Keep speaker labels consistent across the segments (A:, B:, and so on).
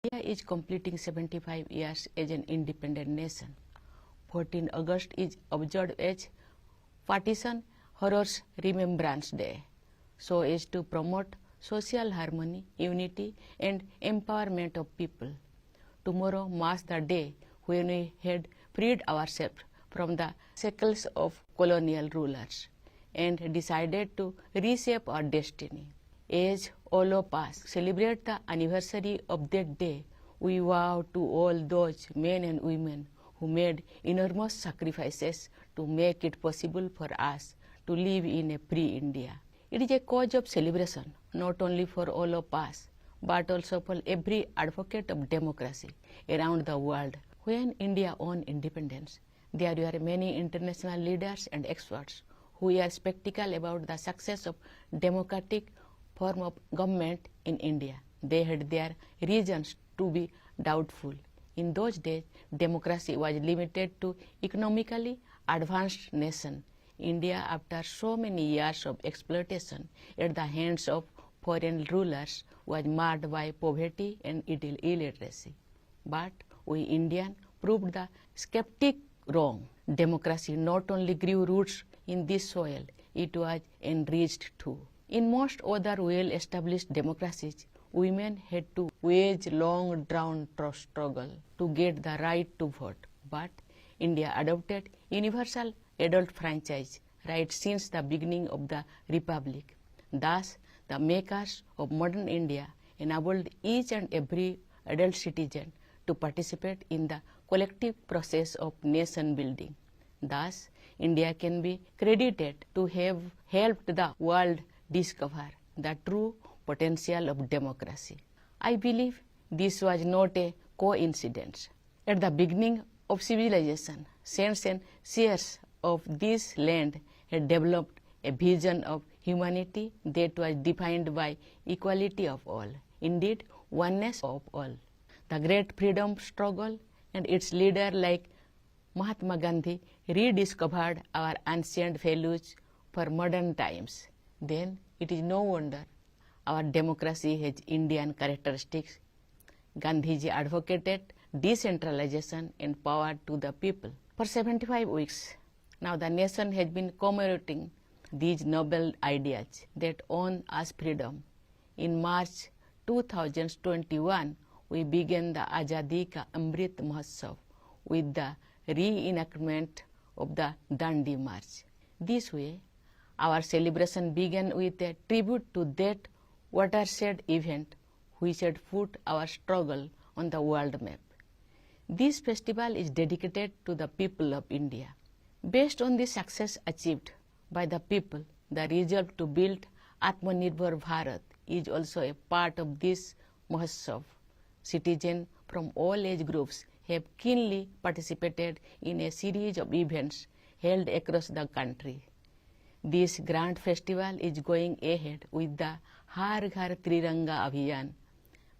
A: India is completing 75 years as an independent nation. 14 August is observed as Partition Horrors Remembrance Day, so as to promote social harmony, unity and empowerment of people. Tomorrow marks the day when we had freed ourselves from the shackles of colonial rulers and decided to reshape our destiny. As all of us celebrate the anniversary of that day, we vow to all those men and women who made enormous sacrifices to make it possible for us to live in a free India. It is a cause of celebration not only for all of us, but also for every advocate of democracy around the world. When India won independence, there were many international leaders and experts who were skeptical about the success of democratic form of government in India. They had their reasons to be doubtful. In those days, democracy was limited to economically advanced nations. India, after so many years of exploitation at the hands of foreign rulers, was marred by poverty and illiteracy. But we Indians proved the skeptic wrong. Democracy not only grew roots in this soil, it was enriched too. In most other well-established democracies, women had to wage long drawn struggle to get the right to vote. But India adopted universal adult franchise right since the beginning of the Republic. Thus, the makers of modern India enabled each and every adult citizen to participate in the collective process of nation building. Thus, India can be credited to have helped the world discover the true potential of democracy. I believe this was not a coincidence. At the beginning of civilization, saints and seers of this land had developed a vision of humanity that was defined by equality of all, indeed oneness of all. The great freedom struggle and its leader like Mahatma Gandhi rediscovered our ancient values for modern times. Then it is no wonder our democracy has Indian characteristics. Gandhiji advocated decentralization and power to the people. For 75 weeks, now the nation has been commemorating these noble ideas that won us freedom. In March 2021, we began the Azadi Ka Amrit Mahotsav with the reenactment of the Dandi March. This way, our celebration began with a tribute to that watershed event which had put our struggle on the world map. This festival is dedicated to the people of India. Based on the success achieved by the people, the resolve to build Atmanirbhar Bharat is also a part of this Mahotsav. Citizens from all age groups have keenly participated in a series of events held across the country. This grand festival is going ahead with the Har Ghar Triranga Abhiyan.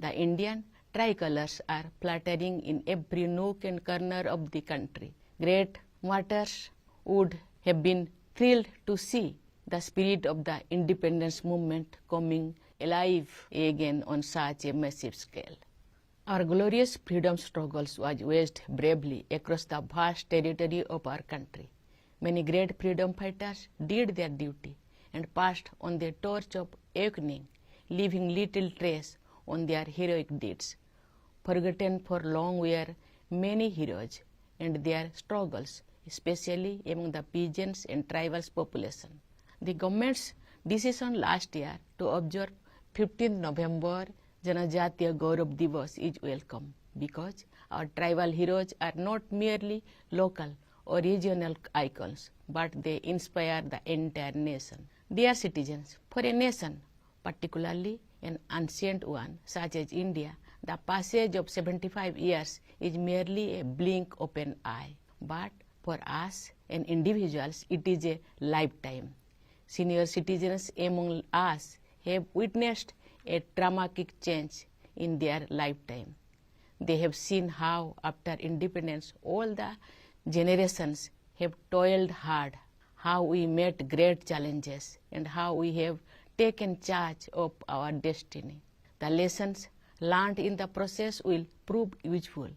A: The Indian tricolors are fluttering in every nook and corner of the country. Great martyrs would have been thrilled to see the spirit of the independence movement coming alive again on such a massive scale. Our glorious freedom struggles was waged bravely across the vast territory of our country. Many great freedom fighters did their duty and passed on the torch of awakening, leaving little trace on their heroic deeds. Forgotten for long were many heroes and their struggles, especially among the peasants and tribal population. The government's decision last year to observe 15th November Janajatiya Gaurav Divas is welcome because our tribal heroes are not merely local or regional icons, but they inspire the entire nation. Dear citizens, for a nation, particularly an ancient one such as India, the passage of 75 years is merely a blink of an eye. But for us and individuals, it is a lifetime. Senior citizens among us have witnessed a dramatic change in their lifetime. They have seen how, after independence, all the generations have toiled hard, how we met great challenges, and how we have taken charge of our destiny. The lessons learned in the process will prove useful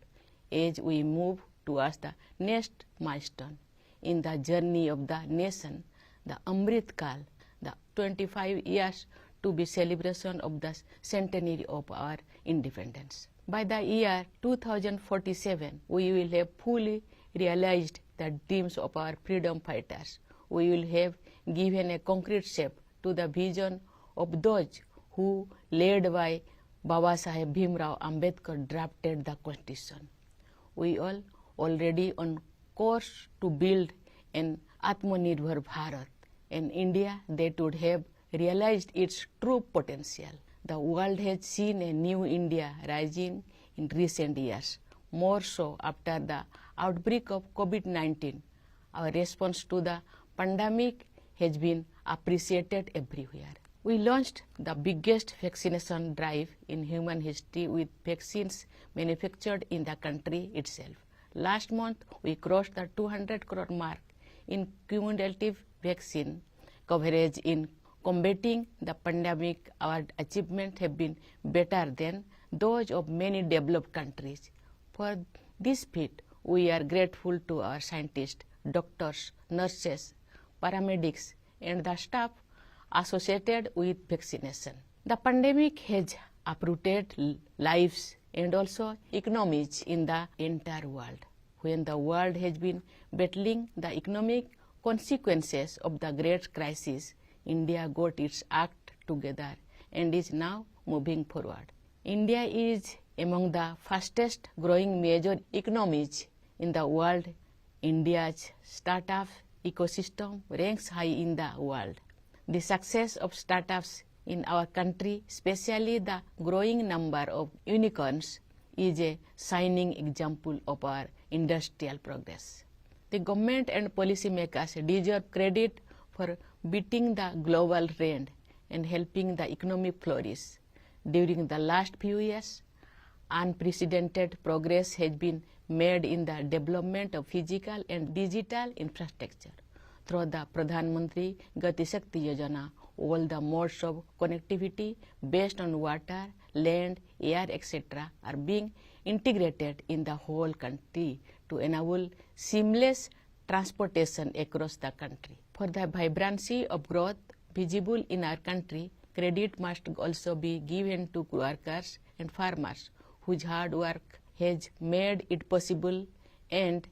A: as we move towards the next milestone in the journey of the nation, the Amrit Kal, the 25 years to be celebration of the centenary of our independence. By the year 2047, we will have fully realized the dreams of our freedom fighters. We will have given a concrete shape to the vision of those who, led by Baba Saheb Bhimrao Ambedkar, drafted the Constitution. We all already on course to build an Atmanirbhar Bharat, an India that would have realized its true potential. The world has seen a new India rising in recent years, more so after the outbreak of COVID-19. Our response to the pandemic has been appreciated everywhere. We launched the biggest vaccination drive in human history with vaccines manufactured in the country itself. Last month, we crossed the 200 crore mark in cumulative vaccine coverage in combating the pandemic. Our achievements have been better than those of many developed countries. For this feat, we are grateful to our scientists, doctors, nurses, paramedics, and the staff associated with vaccination. The pandemic has uprooted lives and also economies in the entire world. When the world has been battling the economic consequences of the great crisis, India got its act together and is now moving forward. India is among the fastest growing major economies in the world. India's startup ecosystem ranks high in the world. The success of startups in our country, especially the growing number of unicorns, is a shining example of our industrial progress. The government and policymakers deserve credit for beating the global trend and helping the economy flourish. During the last few years, unprecedented progress has been made in the development of physical and digital infrastructure. Through the Pradhan Mantri Gati Shakti Yojana, all the modes of connectivity based on water, land, air, etc. are being integrated in the whole country to enable seamless transportation across the country. For the vibrancy of growth visible in our country, credit must also be given to workers and farmers whose hard work has made it possible, and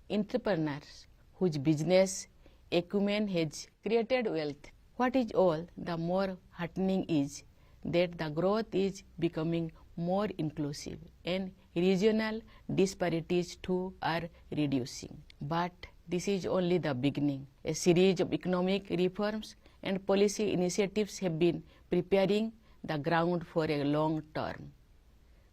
A: entrepreneurs whose business acumen has created wealth. What is all the more heartening is that the growth is becoming more inclusive and regional disparities too are reducing. But this is only the beginning. A series of economic reforms and policy initiatives have been preparing the ground for a long term.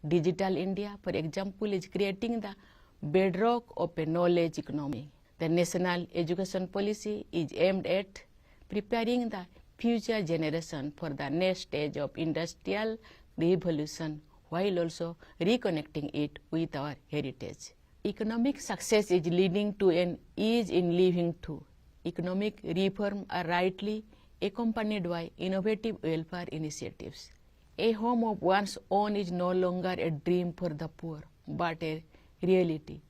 A: Digital India, for example, is creating the bedrock of a knowledge economy. The national education policy is aimed at preparing the future generation for the next stage of industrial revolution while also reconnecting it with our heritage. Economic success is leading to an ease in living too. Economic reform are rightly accompanied by innovative welfare initiatives. A home of one's own is no longer a dream for the poor, but a reality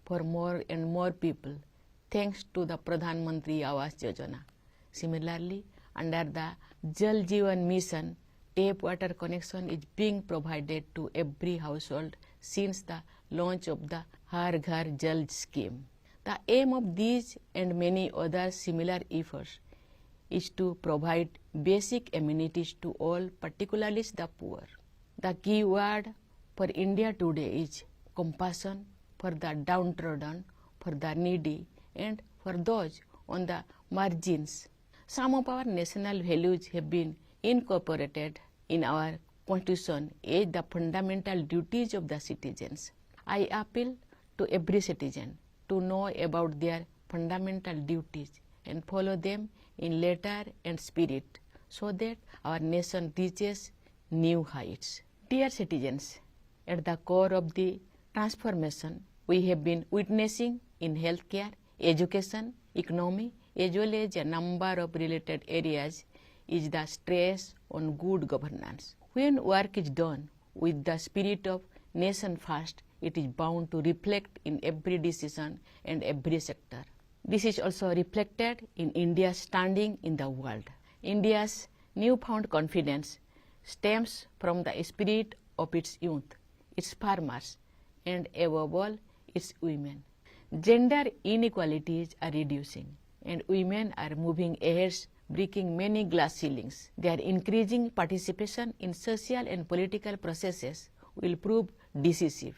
A: for more and more people, thanks to the Pradhan Mantri Awas Yojana. Similarly, under the Jal Jeevan Mission, tap water connection is being provided to every household since the launch of the Har Ghar Jal scheme. The aim of these and many other similar efforts is to provide basic amenities to all, particularly the poor. The key word for India today is compassion for the downtrodden, for the needy, and for those on the margins. Some of our national values have been incorporated in our Constitution as the fundamental duties of the citizens. I appeal to every citizen to know about their fundamental duties and follow them in letter and spirit so that our nation reaches new heights. Dear citizens, at the core of the transformation we have been witnessing in healthcare, education, economy, as well as a number of related areas is the stress on good governance. When work is done, with the spirit of nation first, it is bound to reflect in every decision and every sector. This is also reflected in India's standing in the world. India's newfound confidence stems from the spirit of its youth, its farmers, and above all, its women. Gender inequalities are reducing, and women are moving ahead, breaking many glass ceilings. Their increasing participation in social and political processes will prove decisive.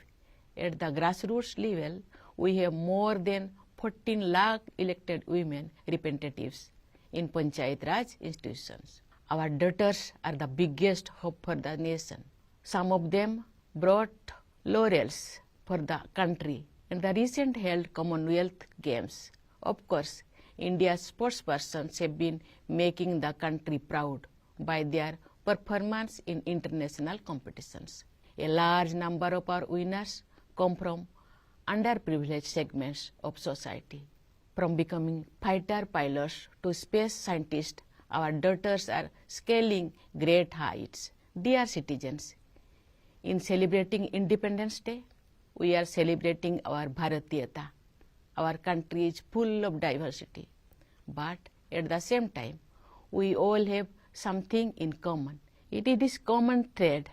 A: At the grassroots level, we have more than 14 lakh elected women representatives in Panchayat Raj institutions. Our daughters are the biggest hope for the nation. Some of them brought laurels for the country in the recent held Commonwealth Games. Of course, India's sportspersons have been making the country proud by their performance in international competitions. A large number of our winners come from underprivileged segments of society. From becoming fighter pilots to space scientists, our daughters are scaling great heights. Dear citizens, in celebrating Independence Day, we are celebrating our Bharatiyata. Our country is full of diversity, but at the same time, we all have something in common. It is this common thread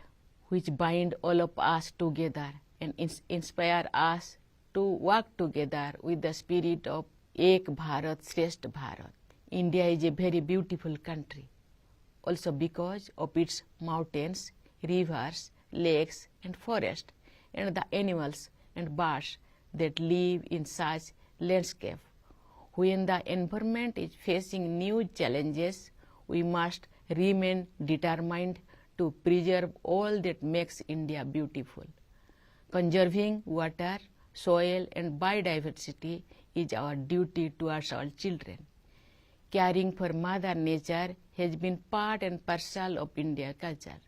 A: which binds all of us together and inspire us to work together with the spirit of Ek Bharat Shrestha Bharat. India is a very beautiful country, also because of its mountains, rivers, lakes, and forests, and the animals and birds that live in such landscape. When the environment is facing new challenges, we must remain determined to preserve all that makes India beautiful. Conserving water, soil, and biodiversity is our duty towards our children. Caring for Mother Nature has been part and parcel of Indian culture.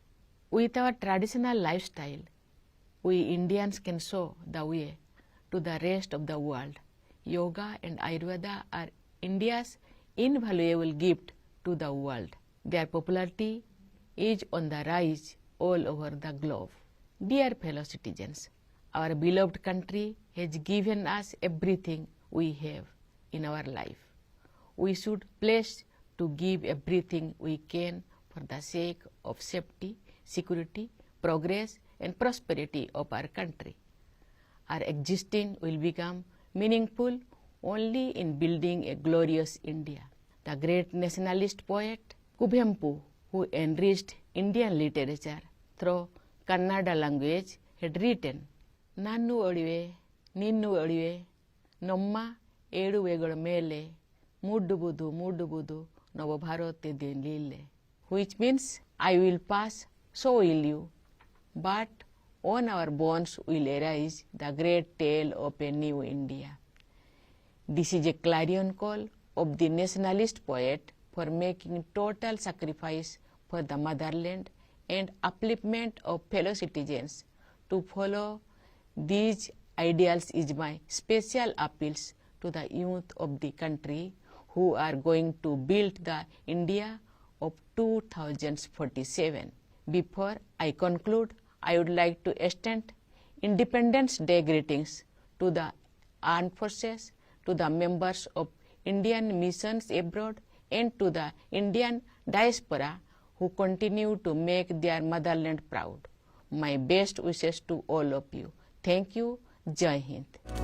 A: With our traditional lifestyle, we Indians can show the way to the rest of the world. Yoga and Ayurveda are India's invaluable gift to the world. Their popularity is on the rise all over the globe. Dear fellow citizens, our beloved country has given us everything we have in our life. We should pledge to give everything we can for the sake of safety, security, progress, and prosperity of our country. Our existence will become meaningful only in building a glorious India. The great nationalist poet Kuvempu, who enriched Indian literature through Kannada language, had written, "Nannu ಒಳಿವೆ, ನಿನ್ನು ಒಳಿವೆ, ನಮ್ಮ ಏಳುವೆಗಳ ಮೇಲೆ ಮೂಡುವುದು ಮೂಡುವುದು ನವ ಭಾರತದ ಲೀಲೆ," which means, I will pass, so will you, but on our bones will arise the great tale of a new India. This is a clarion call of the nationalist poet for making total sacrifice for the motherland and upliftment of fellow citizens. To follow these ideals is my special appeals to the youth of the country who are going to build the India of 2047. Before I conclude, I would like to extend Independence Day greetings to the armed forces, to the members of Indian missions abroad, and to the Indian diaspora who continue to make their motherland proud. My best wishes to all of you. Thank you. Jai Hind.